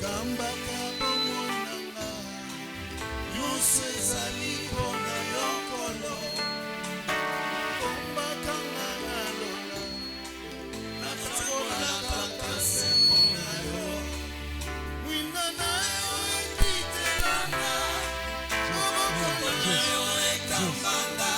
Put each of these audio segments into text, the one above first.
Kamba kabongonanga nyonso ezali mpona yo nkolo kombakanga na lola natambola kaka sembo na yo mwinda na yo ekitelanga moboko na yo ekambanga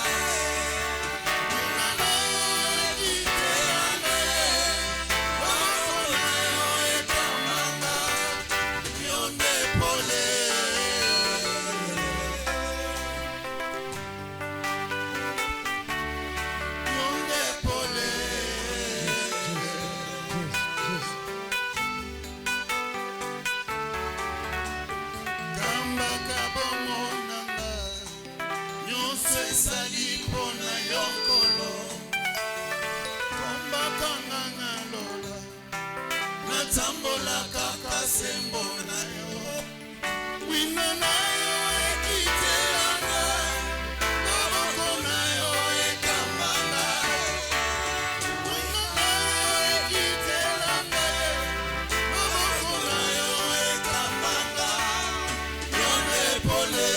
ezali mpona yo nkolo kombakanga na lola natambola kaka sembo na yo wina na yo ekitelanga moboko na yo ekambanga wina na yo ekitelanga moboko na yo ekambanga yo nde pole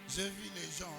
J'ai vu les gens.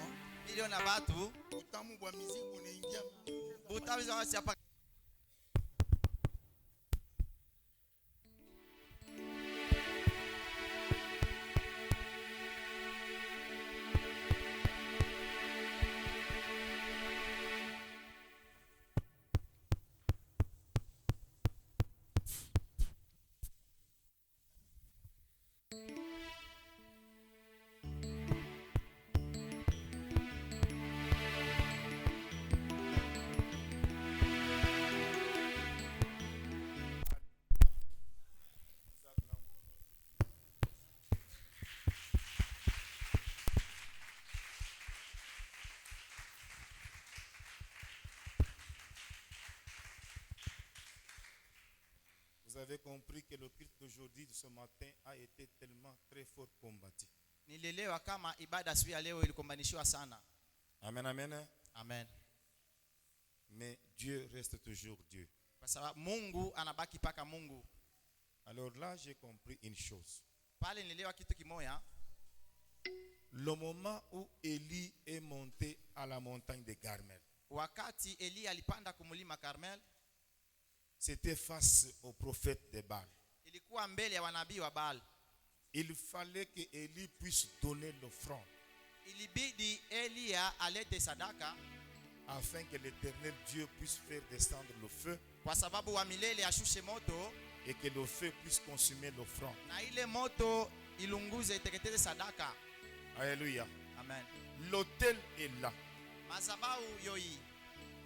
Vous avez compris que le culte d'aujourd'hui, de ce matin, a été tellement très fort combattu. Amen, amen. Amen. Mais Dieu reste toujours Dieu. Alors là, j'ai compris une chose. Le moment où Élie est monté à la montagne de Carmel, c'était face au prophète de Baal. Il fallait que Élie puisse donner l'offrande afin que l'Éternel Dieu puisse faire descendre le feu et que le feu puisse consumer l'offrande. Alléluia. Amen. L'autel est là.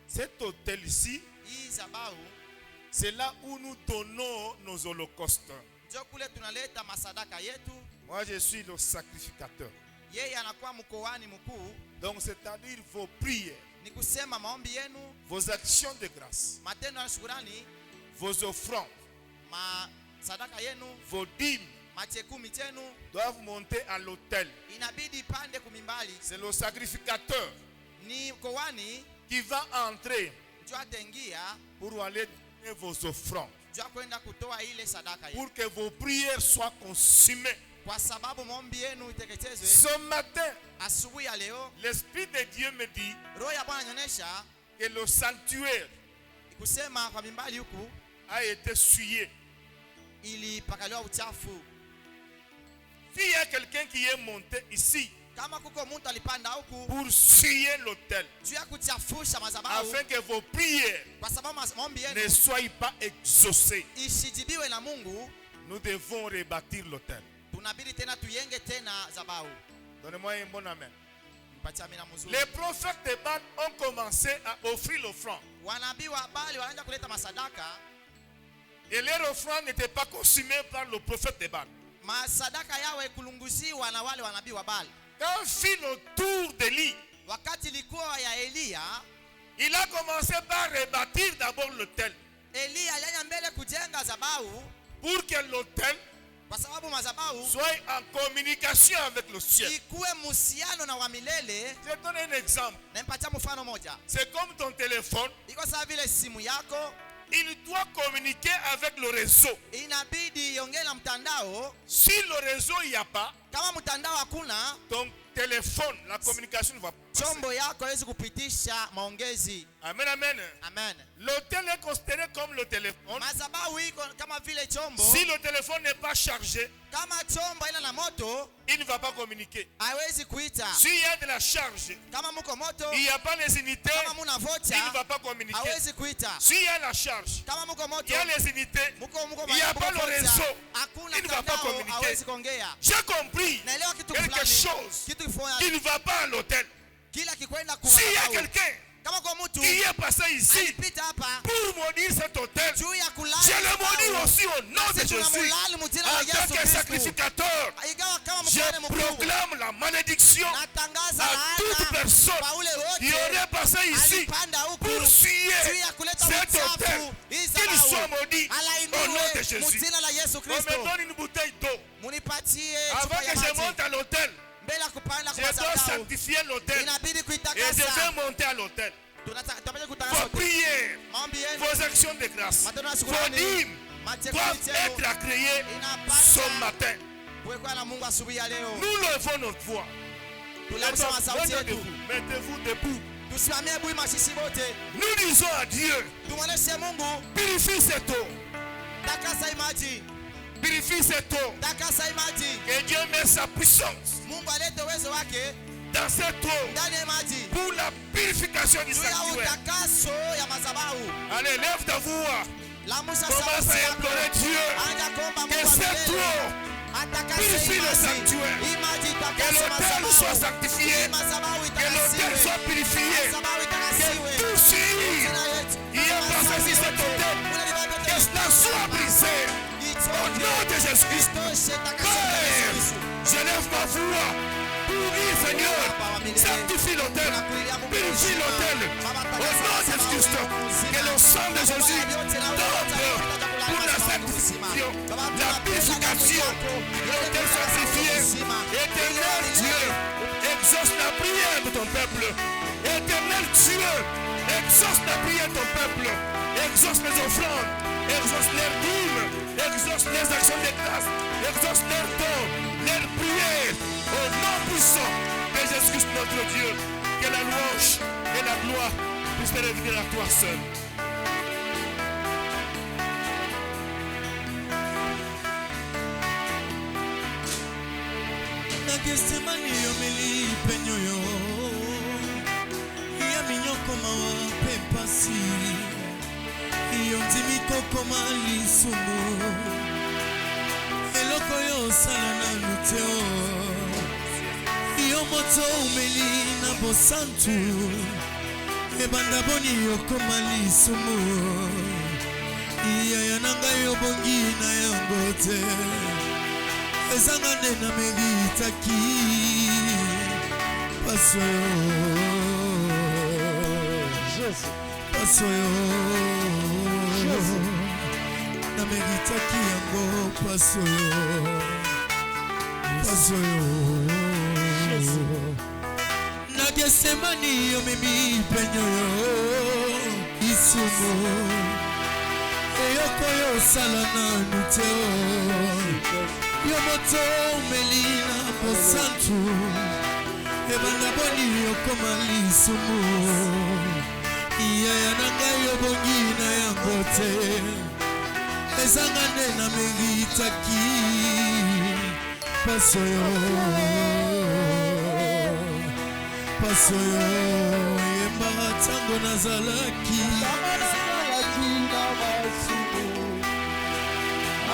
Cet autel ici, c'est là où nous donnons nos holocaustes. Moi, je suis le sacrificateur. Donc, c'est-à-dire vos prières, vos actions de grâce, vos offrandes, vos dîmes doivent monter à l'autel. C'est le sacrificateur qui va entrer pour aller donner vos offrandes, pour que vos prières soient consumées. Ce matin, l'Esprit de Dieu me dit que le sanctuaire a été souillé. S'il y a quelqu'un qui est monté ici pour souiller l'autel, afin que vos prières ne soient pas exaucées, nous devons rebâtir l'autel. Donnez-moi un bon amen. Les prophètes de Baal ont commencé à offrir l'offrande. Et leur offrande n'était pas consumée par le prophète de Baal. Quand fit le tour d'Élie, il a commencé par rebâtir d'abord l'autel, pour que l'autel soit en communication avec le ciel. Je donne un exemple. C'est comme ton téléphone. Il doit communiquer avec le réseau. Si le réseau il n'y a pas, ton téléphone, la communication ne va pas passer. Amen, amen. Amen. L'autel est considéré comme le téléphone. Si le téléphone n'est pas chargé, il ne va pas communiquer. S'il y a de la charge, il n'y a pas les unités, il ne va pas communiquer. S'il y a la charge, il y a les unités, il n'y a pas le réseau, il ne va pas communiquer. J'ai compris quelque chose qui ne va pas à l'autel. S'il y a quelqu'un qui est passé ici pour maudire cet hôtel, je le maudis aussi au nom de Jésus. En tant que sacrificateur, je proclame la malédiction à toute personne qui aurait passé ici pour suyer cet hôtel, qu'il soit maudit au nom de Jésus. Jésus. On me donne une bouteille d'eau. Avant que je monte à l'hôtel, je dois sanctifier l'hôtel. Et je vais monter à l'hôtel. Vos prières, vos actions de grâce, vos dîmes doivent être agréées ce matin. Nous levons notre voix. Mettez-vous debout. Nous disons à Dieu, purifie cette eau. Purifie cette eau. Que Dieu met sa puissance dans cette eau pour la purification du sanctuaire. Allez, lève ta voix. Commence à implorer Dieu que cette eau purifie le sanctuaire. Que l'autel soit sanctifié. Que l'autel soit purifié. Que tout ce qui est passé sur cet autel, que cela soit brisé. Au nom de Jésus-Christ. Père, je lève ma voix. Purifie, Seigneur. Sanctifie l'autel. Purifie l'autel. Au nom de Jésus-Christ. Que le sang de Jésus tombe pour la sanctification, la purification. L'autel sanctifié. Éternel Dieu, exauce la prière de ton peuple. Éternel Dieu, exauce la prière de ton peuple. Exauce les offrandes. Exauce leurs dîmes. Exauce les actions de grâce. Exauce leurs dons. Leurs prières. Au nom puissant de Jésus-Christ notre Dieu. Que la louange et la gloire puissent revenir à toi seul. Nagesemani yomeli penyoyo ya minyoko mawa pempasi yondimi kokoma lisumu eloko yo sala na luteo yo moto umeli na bosantu ebanda boni yokoma lisumu iya nanga yo bongi na yango te ezangane na meritaki pasoyo pasoyo na meritaki yango pasoyo pasoyo na Getsemani yo mimi penyoyo isumo eyoko yo sala na nuteo yo moto melina posantu ebanda boni yokoma lisumu iya nanga yo bongi na yango te ezangane na meritaki pasoyo pasoyo yemba tango nazalaki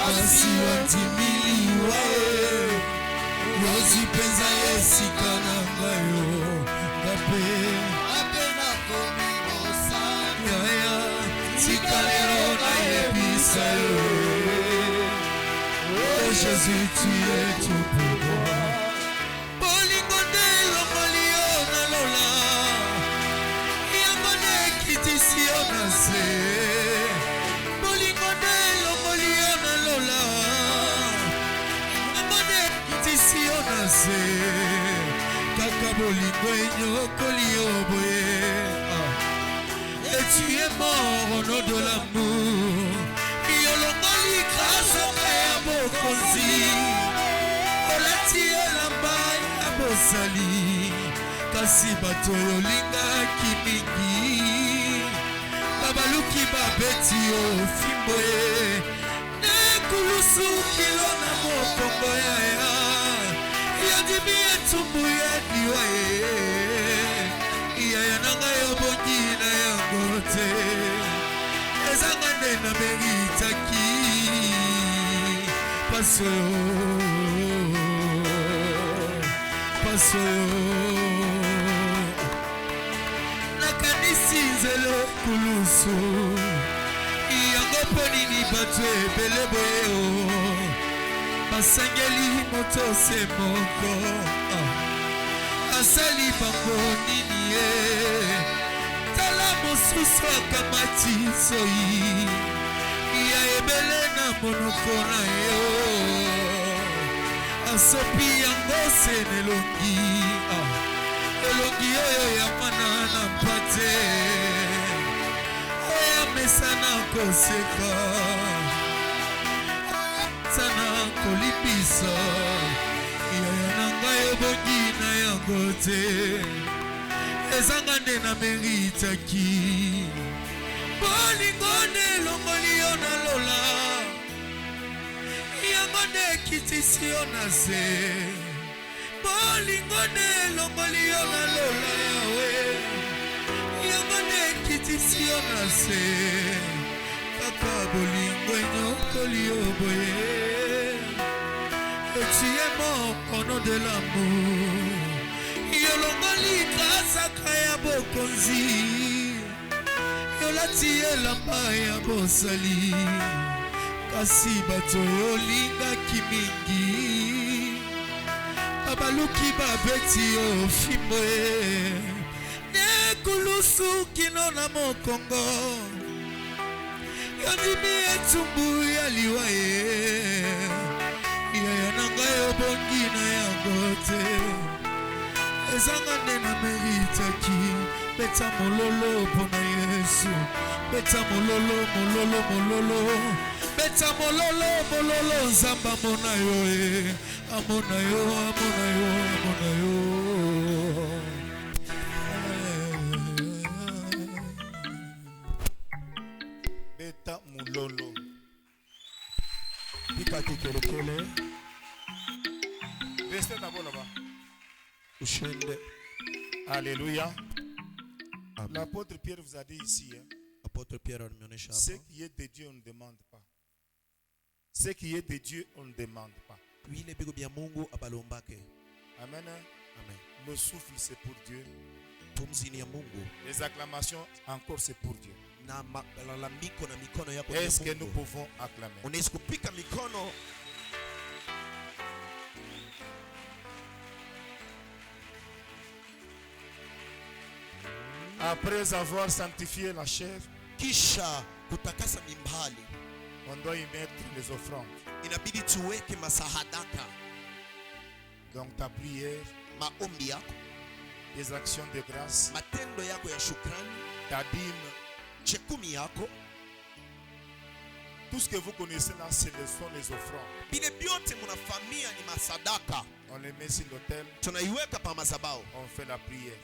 asi watimiliwa yozi penza yesika na ngayo gape apena komi osanya ya sikalero na yebisa yo oh Jésus tu es tout pour moi bolingo de lomolio na lola yango ne kitisi onase bolingo de lomolio na lola kaka bolingo enyokoli oboye et tu es mort au nom de l'amour yolongoli grâce ya bokonzi olati elamba ya bosali kasi bato yolingaki mingi babaluki babeti yo fimbo ye nekulusu kilo na mokongo yaya yadimi etumbu ya diwa iya nanga yo bongi na yango te ezangane na meritaki pasoyo nakanisi nzelo kulusu yango mpo nini bato ebele boyeo basangeli moto se moko asali bango nini ye tala mosusu akamati soi ya ebele na monoko na yo asopi yango se nelongi elongi oyo ya mwana na mpate oya mesana koseka sana kolipisa yaya na ngai obongi na yango te ezanga nde na meritaki bolingo nde elongoli yo na lola yango nde ekitisi yo na se bolingo nde elongoli yo na lola yawe yango nde ekitisi yo na se kaka bolingo enyokoli yo boye tu es mort au nom de l'amour yolongoli kasaka ya bokonzi yolati elamba ya bosali kasi bato yolingaki mingi babaluki babeti yo fimbo nekulusu kino na mokongo yondimi etumbu ya liwa yaya na ngai obongi na yango te ezanga nde na meritaki beta mololo mpona yesu beta mololo mololo mololo beta mololo mololo nzambe amona yo amona yo amona yo amona yo beta mololo pika kikelekele restez d'abord là-bas. Alléluia. L'apôtre Pierre vous a dit ici, apôtre Pierre ce qui est de Dieu, on ne demande pas. Ce qui est de Dieu, on ne demande pas. Amen. Amen. Le souffle, c'est pour Dieu. Les acclamations, encore, c'est pour Dieu. Est-ce que nous pouvons acclamer? Après avoir sanctifié la chair, on doit y mettre les offrandes. Donc ta prière, tes actions de grâce, ta dîme, tout ce que vous connaissez là, ce sont les offrandes. On les met sur l'autel, on fait la prière.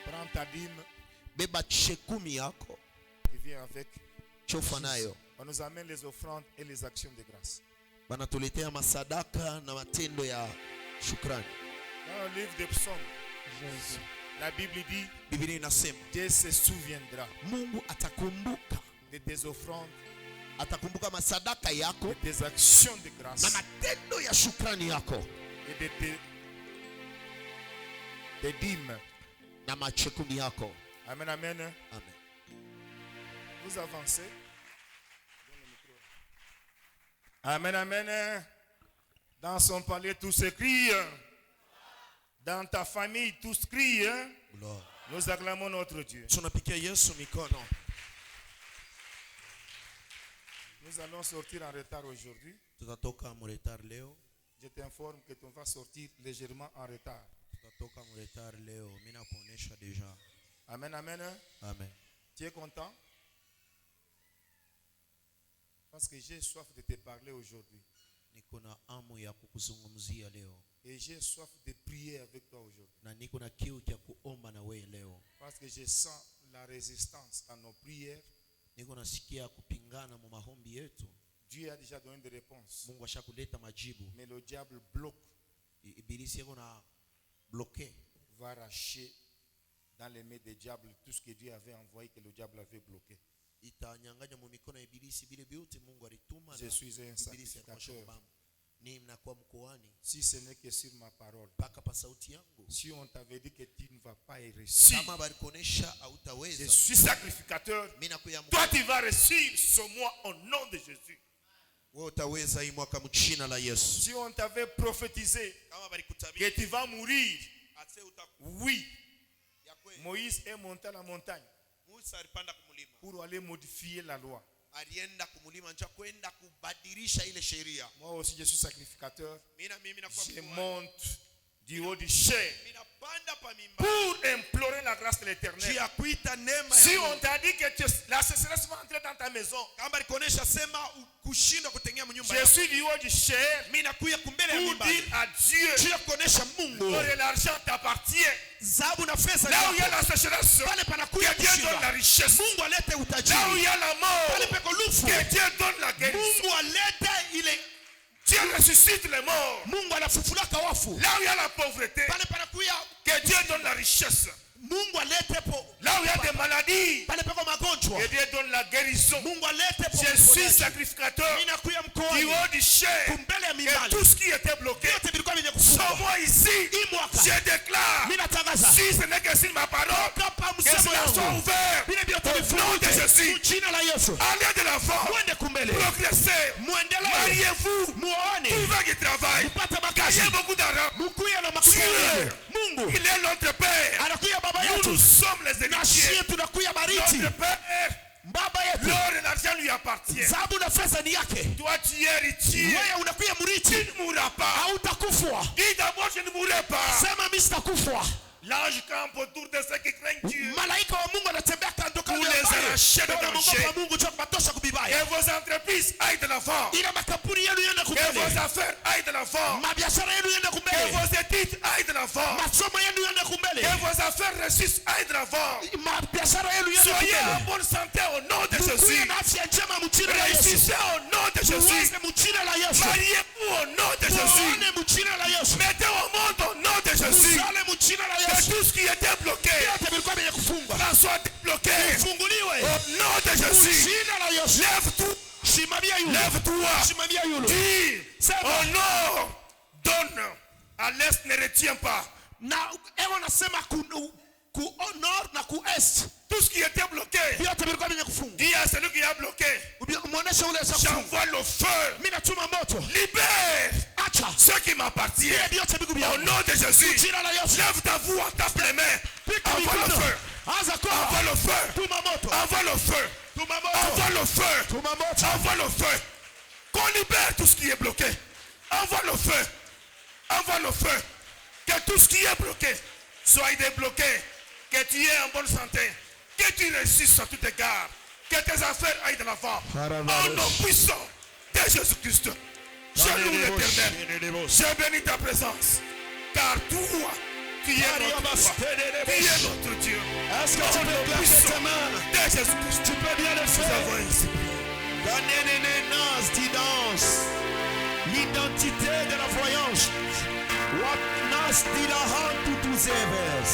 Prends ta dîme, qui vient avec. On nous amène les offrandes et les actions de grâce. Dans le livre des psaumes, la Bible dit, Dieu se souviendra de tes offrandes, de tes actions de grâce et de tes dîmes. Amen, amen. Amen. Vous avancez. Amen, amen. Dans son palais, tous crient. Dans ta famille, tous crient. Nous acclamons notre Dieu. Nous allons sortir en retard aujourd'hui. Je t'informe que tu vas sortir légèrement en retard. Amen, amen. Amen. Tu es content? Parce que j'ai soif de te parler aujourd'hui. Et j'ai soif de prier avec toi aujourd'hui. Parce que je sens la résistance à nos prières. Dieu a déjà donné des réponses. Mais le diable bloque. Va arracher dans les mains des diables tout ce que Dieu avait envoyé, que le diable avait bloqué. Je suis un sacrificateur. Si ce n'est que sur ma parole. Si on t'avait dit que tu ne vas pas réussir, je suis sacrificateur. Toi tu vas réussir sur moi au nom de Jésus. Si on t'avait prophétisé que tu vas mourir, oui, Moïse est monté à la montagne. Musa alipanda kumulima pour aller modifier la loi. Alienda kumulima nje kwenda kubadilisha ile sheria. Moi aussi je suis sacrificateur. Mimi nakuwa je monte du haut du chai pour implorer la grâce de l'Éternel. Si on t'a dit que la sécheresse va entrer dans ta maison, je suis du haut du chai pour dire à Dieu que l'argent t'appartient. Là où il y a la sécheresse, que Dieu donne la richesse. Là où il y a la mort, que Dieu donne la guérison. Dieu ressuscite les morts. Là où il y a la pauvreté, que Dieu donne la richesse. Là où il y a des maladies, que Dieu donne la guérison. Je suis sacrificateur du haut du chai. Et tout ce qui était bloqué, sans moi ici, je déclare, si ce n'est que sur ma parole, que cela soit ouvert au nom de Jésus. Allez de l'avant, progressez, mariez-vous, trouvez du travail, gagnez beaucoup d'argent. Dieu, il est notre Père. Nous sommes les héritiers. Notre Père, l'or et l'argent lui appartient. Toi tu es héritier. Tu ne mourras pas. Dis d'abord je ne mourrai pas. L'ange campe autour de ceux qui craignent Dieu pour les arracher de danger. Et vos entreprises aillent de l'avant. Et vos affaires aillent de l'avant. Et vos études aillent de l'avant. Et vos affaires réussissent aillent de l'avant. Soyez en bonne santé au nom de Jésus. Réussissez au nom de Jésus. Mariez-vous au nom de Jésus. Mettez au monde au nom de Jésus. Que tout ce qui était bloqué soit débloqué au nom de Jésus. Lève-toi. Lève-toi. Dis au nord donne, à l'est ne retiens pas. Tout ce qui était bloqué, dis à celui qui a bloqué, j'envoie le feu. Libère ce qui m'appartient. Au nom de Jésus, lève ta voix, tape les mains. Envoie le feu. Envoie le feu. Envoie le feu. Envoie le feu. Envoie le feu. Qu'on libère tout ce qui est bloqué. Envoie le feu. Envoie le feu. Que tout ce qui est bloqué soit débloqué. Que tu aies en bonne santé. Que tu réussisses à tout égard. Que tes affaires aillent de l'avant. En nom puissant de Jésus-Christ. Je loue l'Éternel. Je bénis ta présence. Car toi, tu es notre roi. Tu es notre Dieu. Est-ce que tu peux placer tes mains de Jésus-Christ? Tu peux bien le faire. Nous avons ici. L'identité de la voyance. What nas dit la hand to tous evers.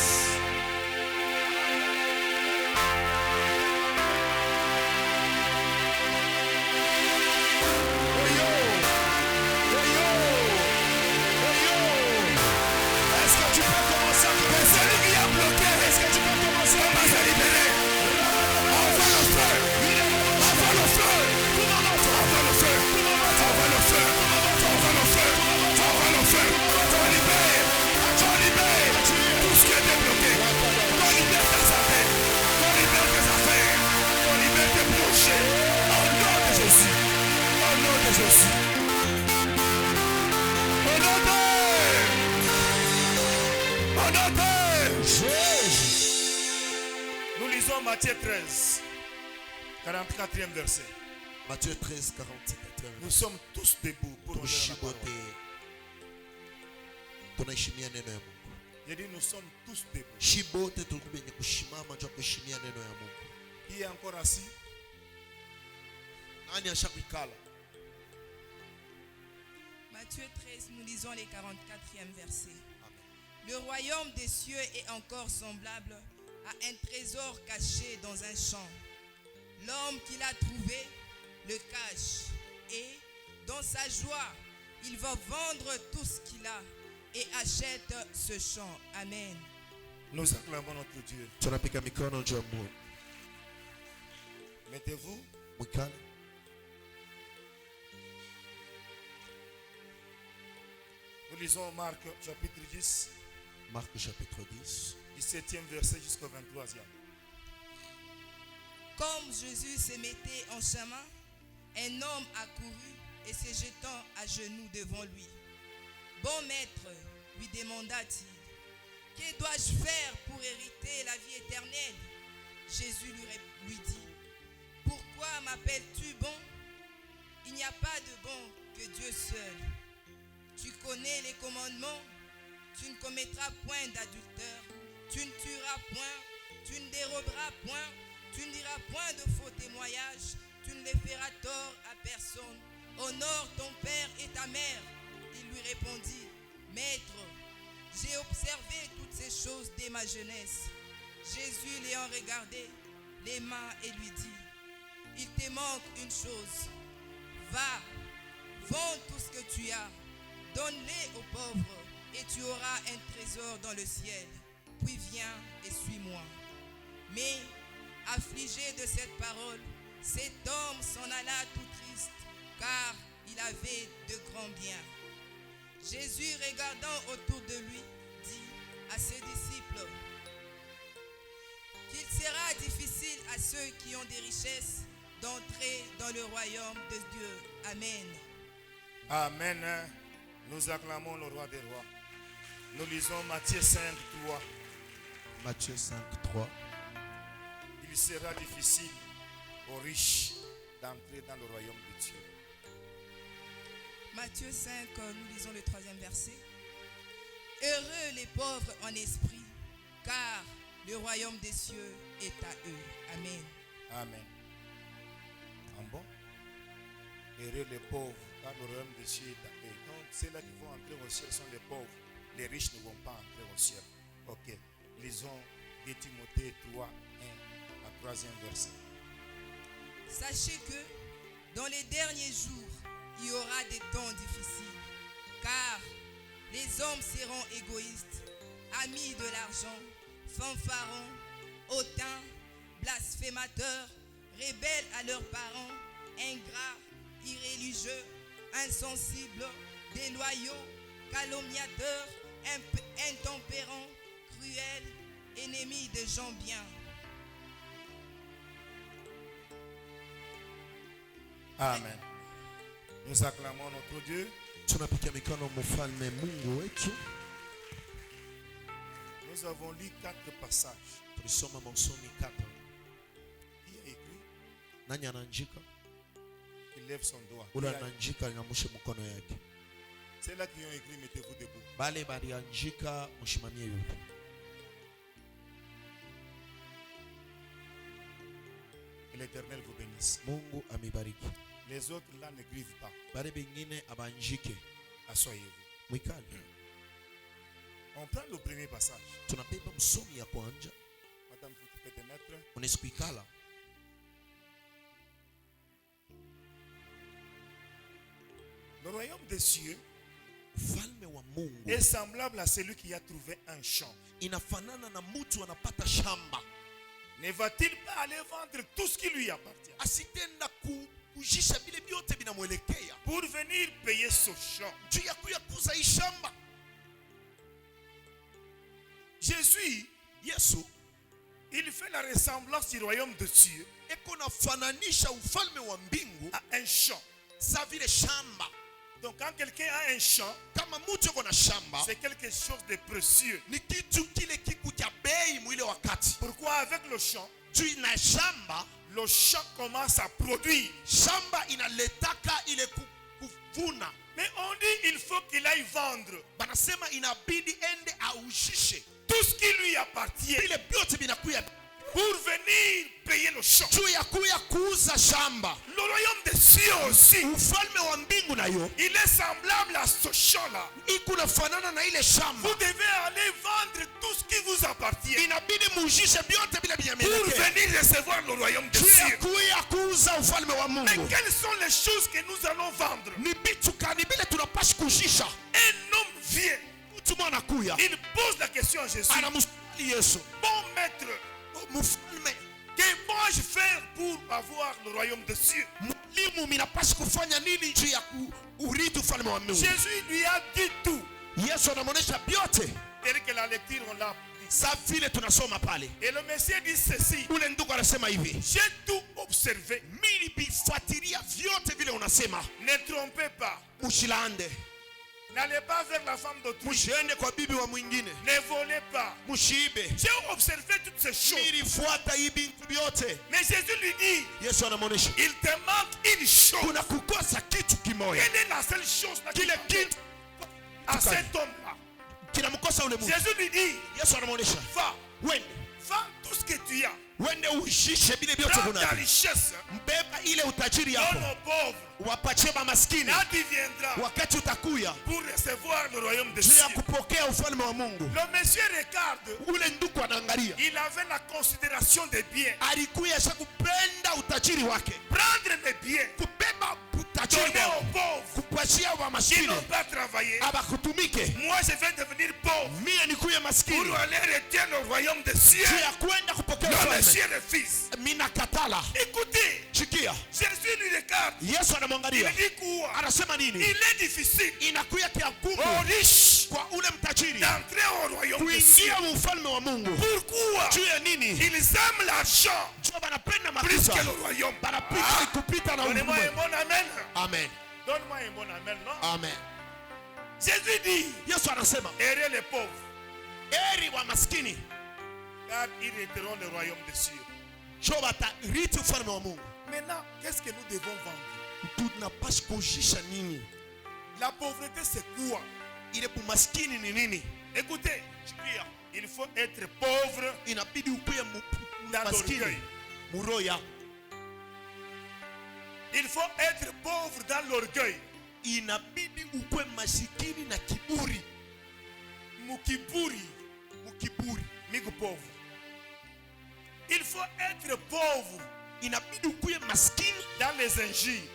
Nous lisons Matthieu 13, 44e verset. Matthieu 13, 44e. Nous sommes tous debout pour honorer la parole. J'ai dit nous sommes tous debout. Qui est encore assis? Matthieu 13, nous lisons les 44e versets. Le royaume des cieux est encore semblable à un trésor caché dans un champ. L'homme qui l'a trouvé le cache et, dans sa joie, il va vendre tout ce qu'il a et achète ce champ. Amen. Nous acclamons notre Dieu. Mettez-vous. Nous lisons Marc chapitre 10. Marc chapitre 10. 17e verset jusqu'au 23e. Comme Jésus se mettait en chemin, un homme accourut et se jetant à genoux devant lui. Bon maître, lui demanda-t-il, que dois-je faire pour hériter la vie éternelle? Jésus lui dit, pourquoi m'appelles-tu bon? Il n'y a pas de bon que Dieu seul. Tu connais les commandements, tu ne commettras point d'adultère, tu ne tueras point, tu ne déroberas point, tu ne diras point de faux témoignages, tu ne les feras tort à personne. Honore ton père et ta mère. Il lui répondit, Maître, j'ai observé toutes ces choses dès ma jeunesse. Jésus l'ayant regardé, l'aima et lui dit, il te manque une chose. Va, vends tout ce que tu as, donne-les aux pauvres, et tu auras un trésor dans le ciel. Puis viens et suis-moi. Mais, affligé de cette parole, cet homme s'en alla tout triste, car il avait de grands biens. Jésus, regardant autour de lui, dit à ses disciples qu'il sera difficile à ceux qui ont des richesses d'entrer dans le royaume de Dieu. Amen. Amen. Nous acclamons le roi des rois. Nous lisons Matthieu 5, 3. Matthieu 5, 3. Il sera difficile aux riches d'entrer dans le royaume de Dieu. Matthieu 5, nous lisons le 3e verset. Heureux les pauvres en esprit, car le royaume des cieux est à eux. Amen. Amen. En bon? Heureux les pauvres, car le royaume des cieux est à eux. Donc, ceux-là qui vont entrer au ciel sont les pauvres. Les riches ne vont pas entrer au ciel. Ok. Lisons 2 Timothée 3, 1, la 3e verset. Sachez que dans les derniers jours, il y aura des temps difficiles, car les hommes seront égoïstes, amis de l'argent, fanfarons, hautains, blasphémateurs, rebelles à leurs parents, ingrats, irréligieux, insensibles, déloyaux, calomniateurs, intempérants, cruels, ennemis de gens bien. Amen. Nous acclamons notre Dieu. Nous avons lu 4 passages. Qui a écrit? Il lève son doigt. C'est là qui ont écrit, mettez-vous debout. Que l'Éternel vous bénisse. Les autres là ne griuvent pas. Asseyez-vous. On prend le premier passage. Madame, tu peux te mettre. Le royaume des cieux est semblable à celui qui a trouvé un champ. Ne va-t-il pas aller vendre tout ce qui lui appartient pour venir payer ce champ? Jésus, il fait la ressemblance du royaume de Dieu à un champ. Donc quand quelqu'un a un champ, c'est quelque chose de précieux. Pourquoi avec le champ, le champ commence à produire. Mais on dit il faut qu'il aille vendre tout ce qui lui appartient pour venir payer le champ. Le royaume des cieux aussi, il est semblable à ce champ-là. Vous devez aller vendre tout ce qui vous appartient pour venir recevoir le royaume des cieux. Mais quelles sont les choses que nous allons vendre? Un homme vient, il pose la question à Jésus. Bon maître, que dois-je faire pour avoir le royaume des cieux? Jésus lui a dit tout. Tel que la lecture on l'a Sa vile tunasoma pale. Et le Messie dit ceci. Ule ndugu anasema hivi. J'ai tout observé. Nilibifuatilia vyote vile unasema. Ne trompez pas. Usilande. N'allez pas vers la femme d'autrui. Msiende kwa bibi wa mwingine. Ne volez pas. Msiibe. J'ai observé toutes ces choses. Nilifuata hivi vyote. Mais Jésus lui dit, Yesu anamuonesha, il te manque une chose. Kuna kukosa kitu kimoja. Quelle est la seule chose Kile kitu à cet homme-là? Kinamkosa ule mtu. Jésus lui dit, Yesu anamuonesha, va, wende, vends tout ce que tu as. Wende uishishe bile vyote prends ta unavyo. richesse. Mbeba ile utajiri yako. Donne aux pauvres. Wapatie maskini. Là tu viendras. Wakati utakuya pour recevoir le royaume de Dieu. ya kupokea ufalme wa Mungu. Le monsieur regarde. Ule ndugu anaangalia. Il avait la considération des biens. Alikuya kupenda utajiri wake. Prendre les biens. Kubeba utajiri donner aux pauvres. Kupatia wa maskini. Ils n'ont pas travaillé. Abakutumike. Moi je vais devenir pauvre. Mimi nikuye maskini. Pour aller retirer le royaume de Dieu. Tu as kwenda kupokea ufalme. Le monsieur le fils. Mina katala. Écoutez. Sikia. Jésus lui regarde. Yesu anamwangalia. Il dit quoi? Anasema nini? Il est difficile. Inakuya kiagumu. Au riche. Kwa ule mtajiri. D'entrer au royaume de Dieu. Kuingia ufalme wa Mungu. Pourquoi? Juu ya nini? Ils aiment l'argent. Plus que le royaume. Donnez-moi un bon amen. Amen. Donne-moi un bon amen, non? Amen. Jésus dit, Yesu anasema, errez les pauvres. Eri wa maskini. Car ils hériteront le royaume des cieux. Maintenant, qu'est-ce que nous devons vendre? La pauvreté, c'est quoi? Écoutez, il faut être pauvre dans l'orgueil. Il faut être pauvre dans l'orgueil. Mukiburi. Migu pauvre. Il faut être pauvre. Dans les injures.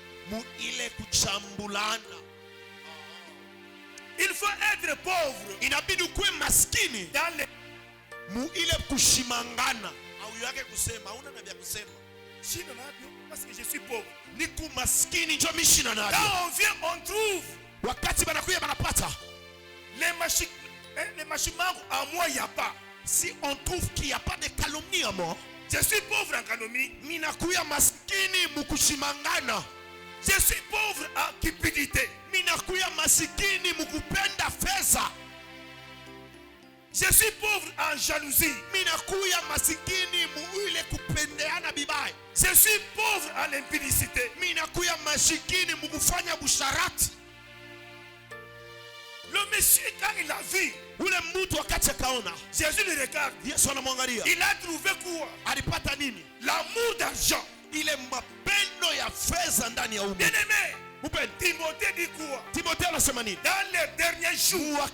Il faut être pauvre. Dans les parce que je suis pauvre. Quand on vient, on trouve les machines à moi, il n'y a pas. Si on trouve qu'il n'y a pas de calomnie à moi, je suis pauvre en calomnie. Je suis pauvre en cupidité. Je suis pauvre en jalousie. Je suis pauvre en impudicité. Le monsieur, quand il a vu, Jésus le regarde. Il a trouvé quoi? L'amour d'argent. Bien-aimé, Timothée dit quoi? Dans les derniers jours,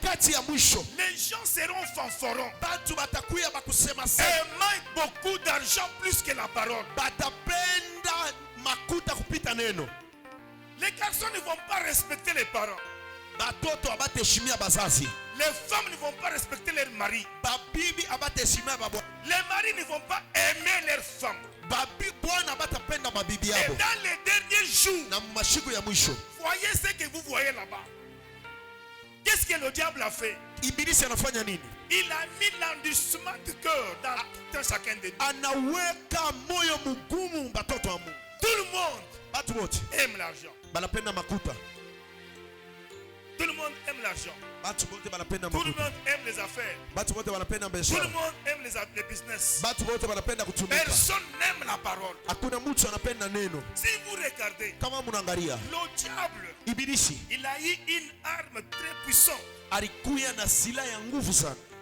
les gens seront fanfarons et manquent beaucoup d'argent plus que la parole. Les garçons ne vont pas respecter les parents. Les femmes ne vont pas respecter leurs maris. Les maris ne vont pas aimer leurs femmes. Et dans les derniers jours, voyez ce que vous voyez là-bas. Qu'est-ce que le diable a fait? Il a mis l'endurcissement du cœur dans tout un chacun de nous. Tout le monde aime l'argent. Tout le monde aime l'argent. Tout le monde aime les affaires. Tout le monde aime les business. Personne n'aime la parole. Si vous regardez, le diable, il a eu une arme très puissante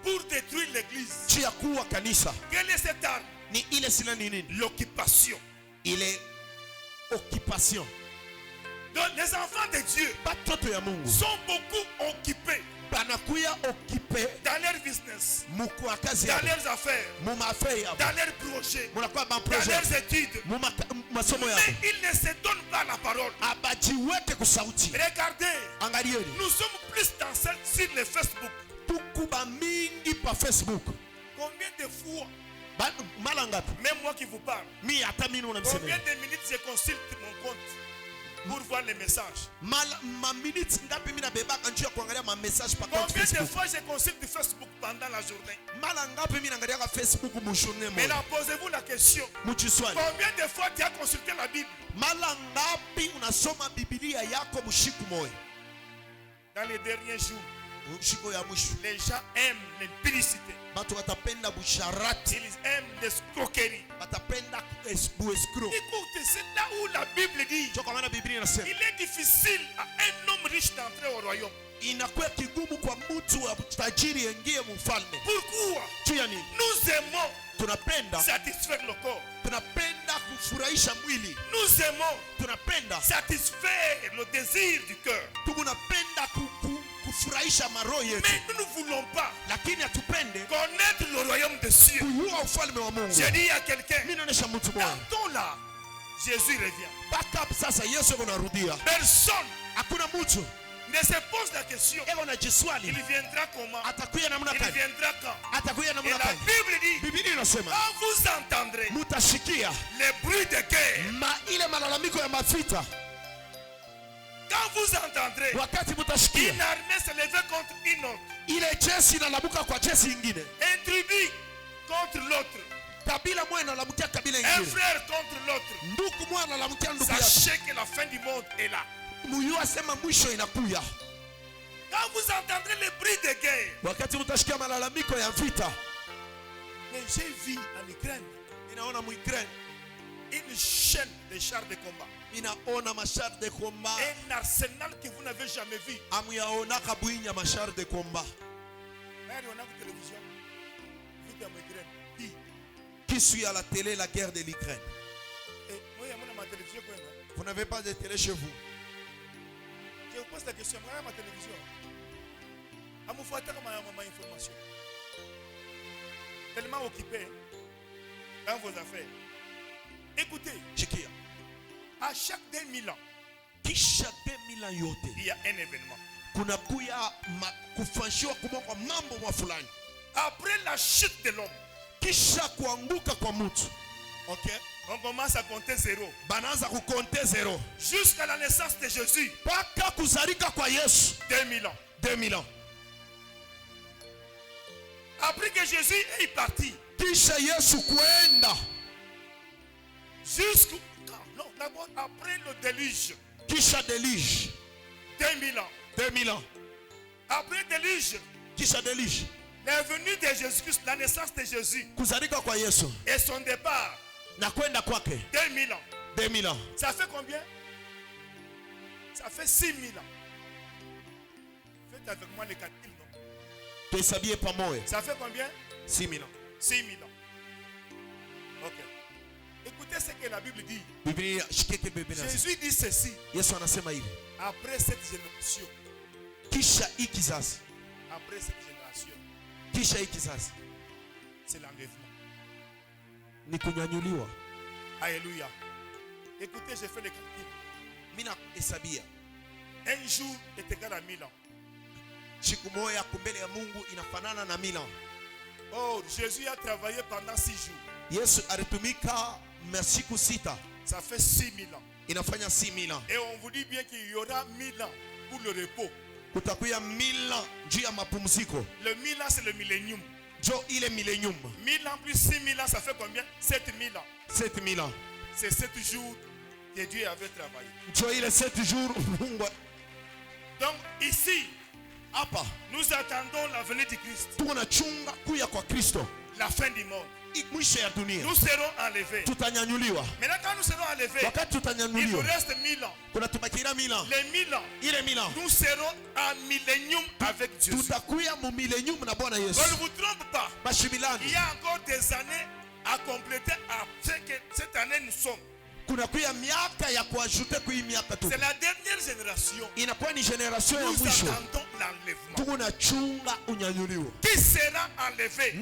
pour détruire l'église. Quelle est cette arme? L'occupation. Donc les enfants de Dieu sont beaucoup occupés dans leur business, dans leurs affaires, dans leurs projets, dans leurs études. Mais ils ne se donnent pas la parole. Regardez, nous sommes plus dans sur le Facebook. Combien de fois, même moi qui vous parle, combien de minutes je consulte mon compte? pour voir les messages. Combien de fois je consulte Facebook pendant la journée? Mais là, posez-vous la question. Combien de fois tu as consulté la Bible? Dans les derniers jours, les gens aiment l'impudicité. Ils aiment l'escroquerie. Écoute, c'est là où la Bible dit il est difficile à un homme riche d'entrer au royaume. Pourquoi? Nous aimons satisfaire le corps. Nous aimons satisfaire le désir du cœur. Mais nous ne voulons pas connaître le royaume des cieux. J'ai dit à quelqu'un, tantôt là, Jésus revient. Personne ne se pose la question. Il viendra comment? Il viendra quand? Et la Bible dit, quand vous entendrez les bruits de guerre, quand vous entendrez une armée se lever contre une autre, un tribu contre l'autre, un frère contre l'autre, sachez que la fin du monde est là. Quand vous entendrez les bruits de guerre, mais j'ai vu en Ukraine une chaîne de chars de combat. Un arsenal que vous n'avez jamais vu. Qui suit à la télé la guerre de l'Ukraine? Vous n'avez pas de télé chez vous? Je vous pose la question. Regardez ma télévision. Ma information. Tellement occupé dans vos affaires. Écoutez. À chaque 2000 ans, il y a un événement. Après la chute de l'homme, ok, on commence à compter zéro. Jusqu'à la naissance de Jésus. 2000 ans. Après que Jésus est parti, jusqu'au... Non, d'abord après le déluge. 2000 ans. Après le déluge. La venue de Jésus-Christ, la naissance de Jésus. Et son départ. 2000 ans. Ça fait combien? Ça fait 6000 ans. Faites avec moi les calculs, non? Ça fait combien? 6000 ans. 6000 ans. Ok. Écoutez ce que la Bible dit. Jésus dit ceci. Après cette génération. Après cette génération. C'est l'enlèvement. Alléluia. Écoutez, j'ai fait le calcul. Un jour est égal à 1000 ans. Oh, Jésus a travaillé pendant 6 jours. Ça fait 6000 ans. Et on vous dit bien qu'il y aura 1000 ans pour le repos. Le 1000 ans, c'est le millénium. 1000 ans plus 6000 ans, ça fait combien? 7000 ans. 7000 ans. C'est 7 jours que Dieu avait travaillé. Donc ici, nous attendons la venue de Christ. La fin du monde. Nous serons enlevés. Maintenant, quand nous serons enlevés, il nous reste 1000 ans. Les 1000 ans, nous serons en millénium avec Jésus. On ne vous trompe pas. Il y a encore des années à compléter après que cette année nous sommes. C'est la dernière génération. Nous attendons l'enlèvement. Qui sera enlevé?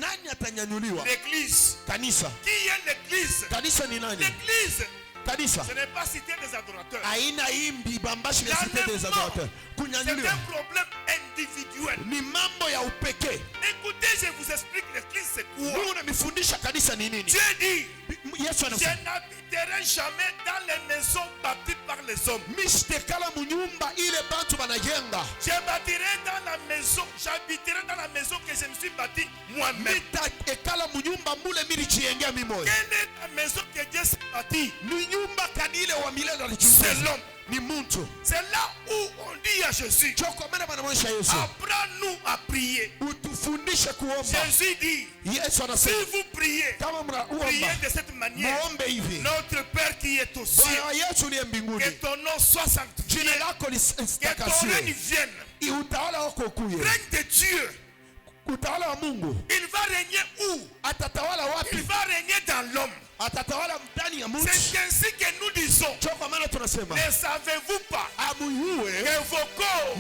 L'église. Qui est l'église? L'église. Ce n'est pas cité des adorateurs. C'est un problème individuel. Ni mambo ya upekee. Écoutez, je vous explique l'église c'est quoi. Mungu anamifundisha kanisa ni nini? Dieu dit, Yesu je anasema, n'habiterai jamais dans les maisons bâties par les hommes. Mishtekala munyumba ile bantu banajenga. Je bâtirai dans la maison, j'habiterai dans la maison que je me suis bâtie moi-même. Ekala munyumba mule milijiengea mimoyo. Quelle est la maison que Dieu s'est bâtie? Ni nyumba kanile wa milele C'est l'homme. Ni muntu. C'est là où on dit à Jésus, apprends-nous à prier. Utufundishe kuomba. Jésus dit, Yesu anasema, si vous priez, priez de cette manière. Muombe hivi. Notre Père qui est au ciel, Bwana Yesu uliye mbinguni, que ton nom soit sanctifié, jina lako que ton litakasiwe. règne vienne. Utawala wako ukuye. Règne de Dieu. Utawala wa Mungu. Il va régner où? Atatawala wapi? Il va régner dans l'homme. Atatawala ndani ya mtu. C'est ainsi que nous disons. Kwa maana tunasema, ne savez-vous pas que vos corps,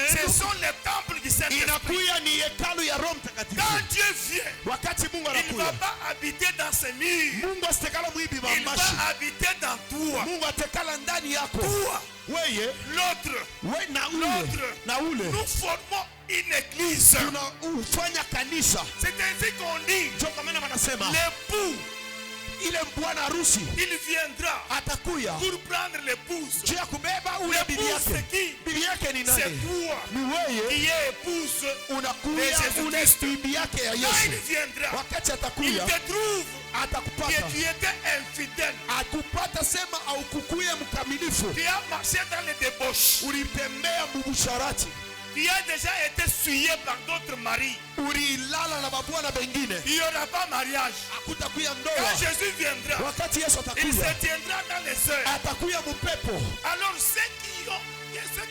ce sont les temples du Saint-Esprit? Inakuya ni hekalu ya Roho Mtakatifu. Quand Dieu vient, wakati Mungu anakuya, il ne va pas habiter dans ses murs. Mungu asitekala mwibi Il bambashi. va habiter dans toi. Mungu atekala ndani yako. Toi, weye, l'autre, na ule. Nous formons une église. Tunafanya kanisa. C'est ainsi qu'on dit. L'époux, il viendra atakuya pour prendre l'épouse. L'épouse c'est qui? C'est toi qui es épouse de Jésus-Christ. Quand il viendra, il te trouve que tu étais infidèle. Tu as marché dans les débauches. Tu as déjà été souillé par d'autres maris. Il n'y aura pas mariage. Quand Jésus viendra, il se tiendra dans les heures. Alors ceux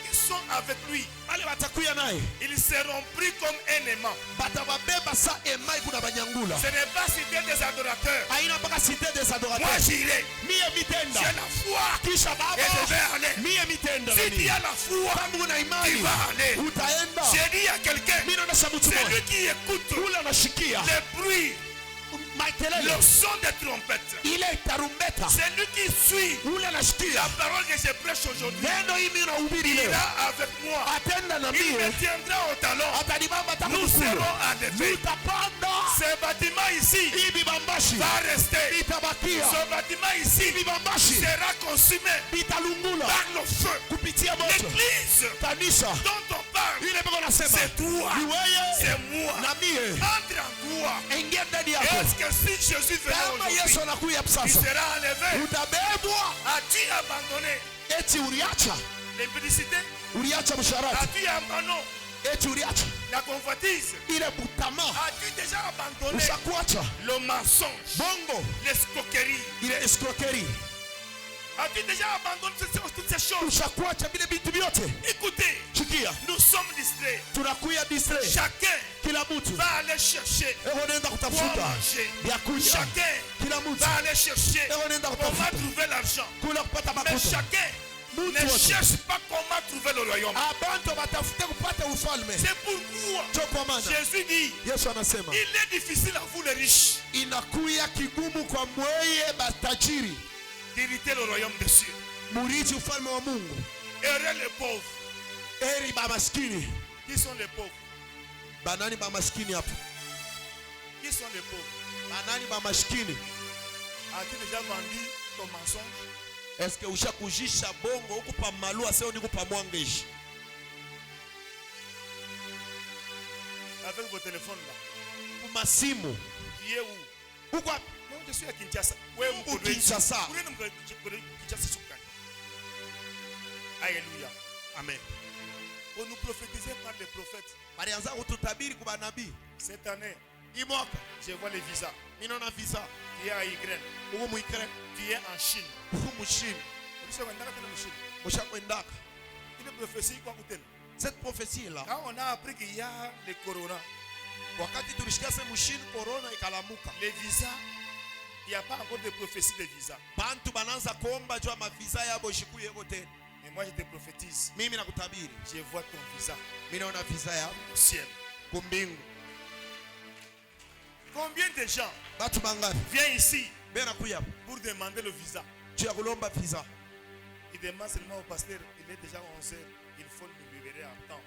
qui sont avec lui, ils seront pris comme un aimant. Ce n'est pas cité des adorateurs. Moi j'irai. J'ai la foi et je vais aller. Si tu as la foi, tu vas aller. J'ai dit à quelqu'un, celui qui écoute le bruit, le son des trompettes, c'est lui qui suit la parole que je prêche aujourd'hui. Il ira avec moi. Il me tiendra au talon. Nous serons enlevés. Ce bâtiment ici va rester. Ce bâtiment ici sera consumé par le feu. L'église dont on parle, c'est toi, c'est moi. Entre en toi. Est-ce que si Jésus venait aujourd'hui, il sera enlevé? As-tu abandonné l'impudicité? As-tu abandonné la convoitise? As-tu déjà abandonné le mensonge, l'escroquerie? As-tu déjà abandonné toutes ces choses? Écoutez, nous sommes distraits. Chacun va aller chercher pour manger. Chacun va aller chercher comment trouver l'argent. Mais chacun ne cherche pas comment trouver le royaume. C'est pourquoi Jésus dit, il est difficile à vous les riches d'hériter le royaume des cieux. Heureux les pauvres. Qui sont les pauvres? Qui sont les pauvres? As-tu déjà vendu ton mensonge? Est-ce que ushakujisha bongo ukupa malua sio ni kupa mwangeji? Avec vos téléphones là. Kumasimu. Tu es où? Pourquoi? Non, je suis à Kinshasa. Où Kinshasa? Alléluia. Amen. On nous prophétisait par les prophètes. Cette année, je vois les visas. Tu es à Ukraine. Tu es en Chine. Une prophétie quoi? Cette prophétie là, quand on a appris qu'il y a le corona, les visas, il n'y a pas encore de prophétie de visa. Et moi je te prophétise. Je vois ton visa au ciel. Combien de gens viennent ici pour demander le visa? Il demande seulement au pasteur, il est déjà 11h, il faut nous libérer à temps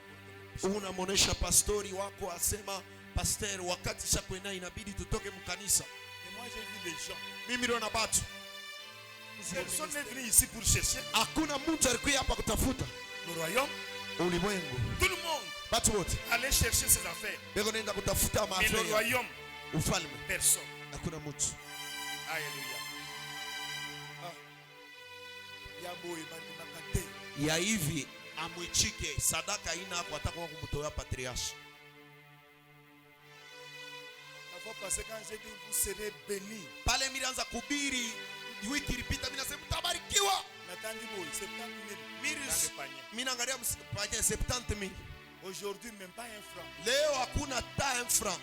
pour Unamonesha pastori wako asema pastor wakati shakwenda inabidi tutoke mkanisa. Et moi j'ai vu les gens. Mimi ndo na batu. Personne n'est venu ici pour chercher. Hakuna mtu alikuja hapa kutafuta. Le royaume. Ulimwengu. Tout le monde. Batu wote. Allez chercher ses affaires. Bego nenda kutafuta Mais le royaume. Ufalme. Personne. Hakuna mtu. Alléluia. Ya hivi amwichike sadaka ina hapo atakuwa kumtoa patriarche. Parce que quand j'ai dit vous serez bénis. Pale milianza kubiri wiki ilipita mimi nasema tabarikiwa. Natandi boy 70,000. Mimi naangalia mpanye 70,000. Aujourd'hui même pas un franc. Leo hakuna ta un franc.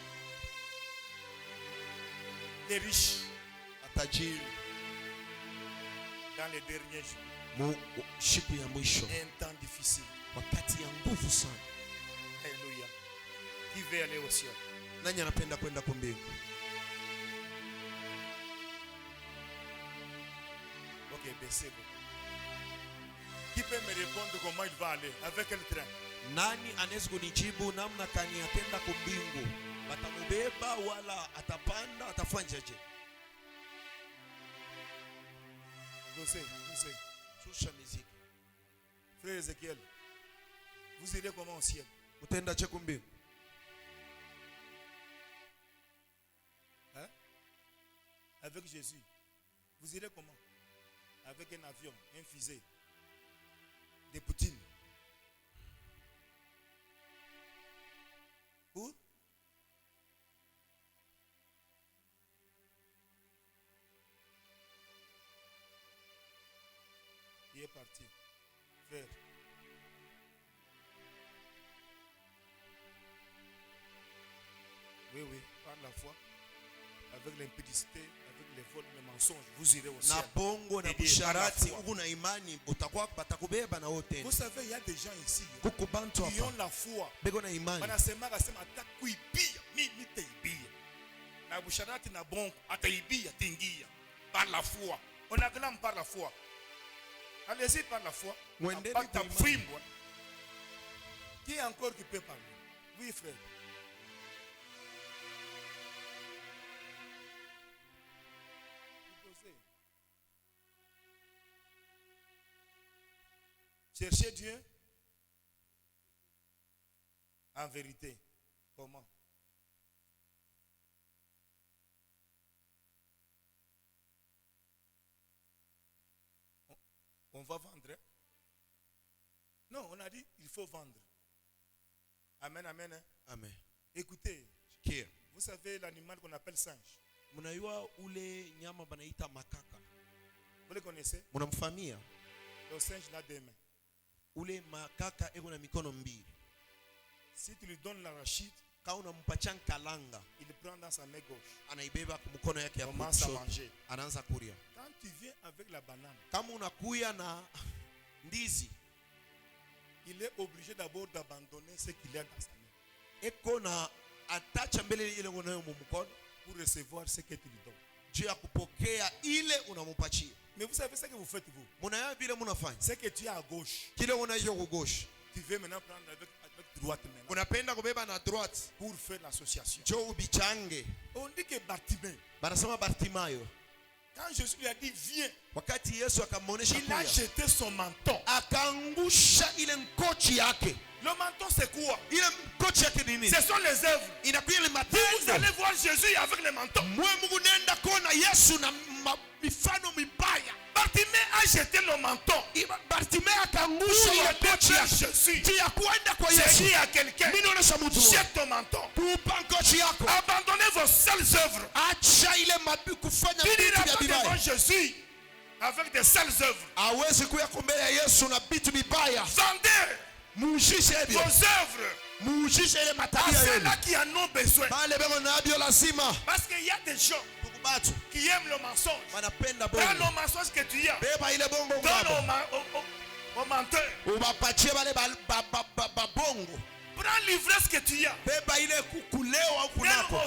Les riches matajiri dans les derniers jours. Siku ya mwisho. Un temps difficile. Wakati ya nguvu sana. Alléluia. Qui veut aller au ciel? Nani anapenda kwenda kwa mbingu? Ok, baissez-vous. Qui peut me répondre comment il va aller? Avec quel train? Nani anaweza kunijibu namna kani atenda kwa mbingu? Batamubeba wala atapanda atafanyaje? Vous Shusha muziki. Frère Ezekiel, vous irez comment au ciel? Utaenda je kwa mbingu? Hein? Avec Jésus. Vous irez comment? Avec un avion, un fusée, des Poutines. Où? Il est parti. Frère. Oui, par la foi, avec l'impudicité, avec les vols, les mensonges, vous irez au ciel. Na bongo na busharati uko na imani utakuwa batakubeba na wote. Vous savez, il y a des gens ici qui ont la foi. Bego na imani. Wanasema atakuibia, mimi taibia. Na busharati na bongo ataibia tingia par la foi. On acclame par la foi. Allez-y par la foi. Qui est encore qui peut parler? Oui, frère. Cherchez Dieu en vérité. Comment? On va vendre. Non, on a dit il faut vendre. Amen, amen. Amen. Écoutez, vous savez l'animal qu'on appelle singe. Munayua ule nyama banaita makaka. Vous le connaissez? Munamfamia. Le singe n'a deux mains. Ule makaka eko na mikono mbili. Si tu lui donnes l'arachide, quand unampatia kalanga, il prend dans sa main gauche. Anaibeba kwa mkono yake ya commence à manger. Anaanza kulia. Quand tu viens avec la banane, kama unakuya na ndizi, il est obligé d'abord d'abandonner ce qu'il a dans sa main. Eko na atacha mbele ile unayo mkono pour recevoir ce que tu lui donnes. Juu ya kupokea ile unampatia. Mais vous savez ce que vous faites vous? Munaya vile munafanya. Ce que tu as à gauche. Kile unayo kwa gauche. Tu veux maintenant prendre avec droite maintenant. Unapenda kubeba na droite pour faire l'association. Jo ubichange. On dit que Bartimée. Banasema Bartimayo. Quand Jésus lui a dit viens. Wakati Yesu akamuonesha il a jeté son menton. Akaangusha ile mkochi yake. Le menton c'est quoi? Ile mkochi yake nini? Ce sont les œuvres. Inakuwa ile matendo. Vous allez voir Jésus avec le menton. Mwe Mungu nenda kona Yesu na mifano mibaya. Bartimée a jeté le menton. Bartimée akaangusha ile mkochi ya Jésus. Tia kwenda kwa Yesu. Jésus à quelqu'un. Mimi naonesha mtu. Jette ton menton. Tupa mkochi yako. Abandonnez vos sales œuvres. Acha ile mabi kufanya vitu vya vibaya. Jésus avec des sales œuvres. Hawezi kuya kumbele ya Yesu na vitu vibaya. Vendez Muujishe vos œuvres. Muujishe ile matabia yenu. Ceux-là qui en ont besoin. Bale bego nabyo lazima. Parce qu'il y a des gens qui aiment le mensonge. Wanapenda bongo. Prends le mensonge que tu as. Beba ile bongo ngabo. Donne au menteur. Ubapatie bale bongo. Prends l'ivresse que tu as. Beba ile kukulewa kunako.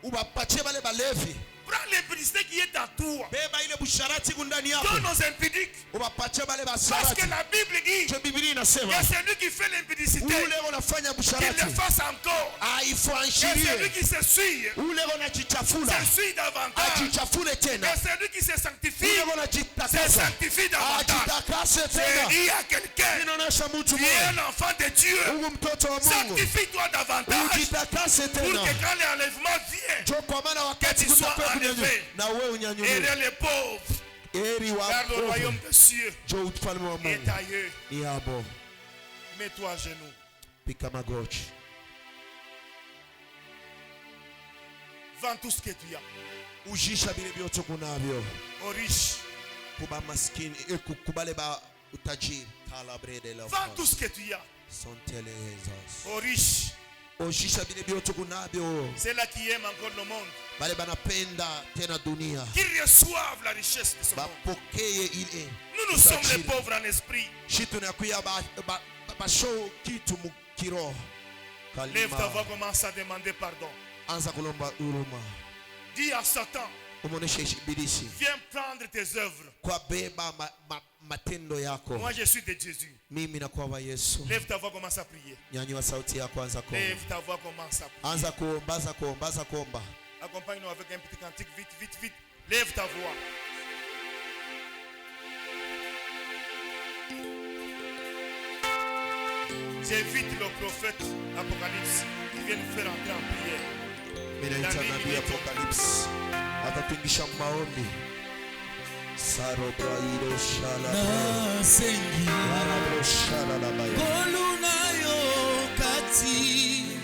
Ubapatie bale balevi. prends l'impudicité qui est en toi. Beba ile busharati kundani yako. Donne aux impudiques. Ubapache bale Parce basharati. que la Bible dit Je Biblia inasema. que celui qui fait l'impudicité, Ule unafanya busharati. qu'il le fasse encore. Haifu Et celui anshirie. qui se suit, Ule unajichafula. se suit davantage. Ajichafule tena. Et celui qui se sanctifie, Ule se unajitakasa. sanctifie davantage. Ajitakase C'est tena. dit à quelqu'un Inaonesha mtu qui est mmoja. un enfant de Dieu, Mungu mtoto wa Mungu. sanctifie-toi davantage Ujitakase pour tena. que quand l'enlèvement vient, Jo kwa maana wakati que tu sois kunakuwa kunyanyuka enlevé. na wewe et unyanyuliwe. les pauvres Heri wa vers le royaume des cieux jo ufalme wa est Mungu. ailleurs. Ni hapo. Mets-toi à genoux. Pika magoti. Vends tout ce que tu as. Ujisha vile vyote kunavyo. Aux riches. Kuba maskini, kubale ba utajiri. Talabrede la Vends tout ce que tu as. Sontelezas. Aux riches. Ujisha vile vyote kunavyo. C'est là qui aiment encore le monde. Bale banapenda tena dunia. Qui reçoivent la richesse de ce monde. Bapokee ile. Nous sommes les pauvres en esprit. Shitu na kuya ba show kitu mukiro. Lève ta voix, commence à demander pardon. Anza kulomba huruma. Dis à Satan, Umuoneshe ibilisi. viens prendre tes œuvres. Kwa beba matendo yako. Moi je suis de Jésus. Mimi nakuwa wa Yesu. Lève ta voix, commence à prier. Nyanyua sauti yako, anza kuomba. Lève ta voix, commence à prier. Anza kuomba, anza kuomba, anza kuomba. Accompagne-nous avec un petit cantique, vite, vite, vite. Lève ta voix. J'invite le prophète Apocalypse qui vient nous faire entrer en prière. Minaita nabii Apocalypse atatuingisha maombi. Sarobrairo shala nasengi arabro shala la baya kolunayo kati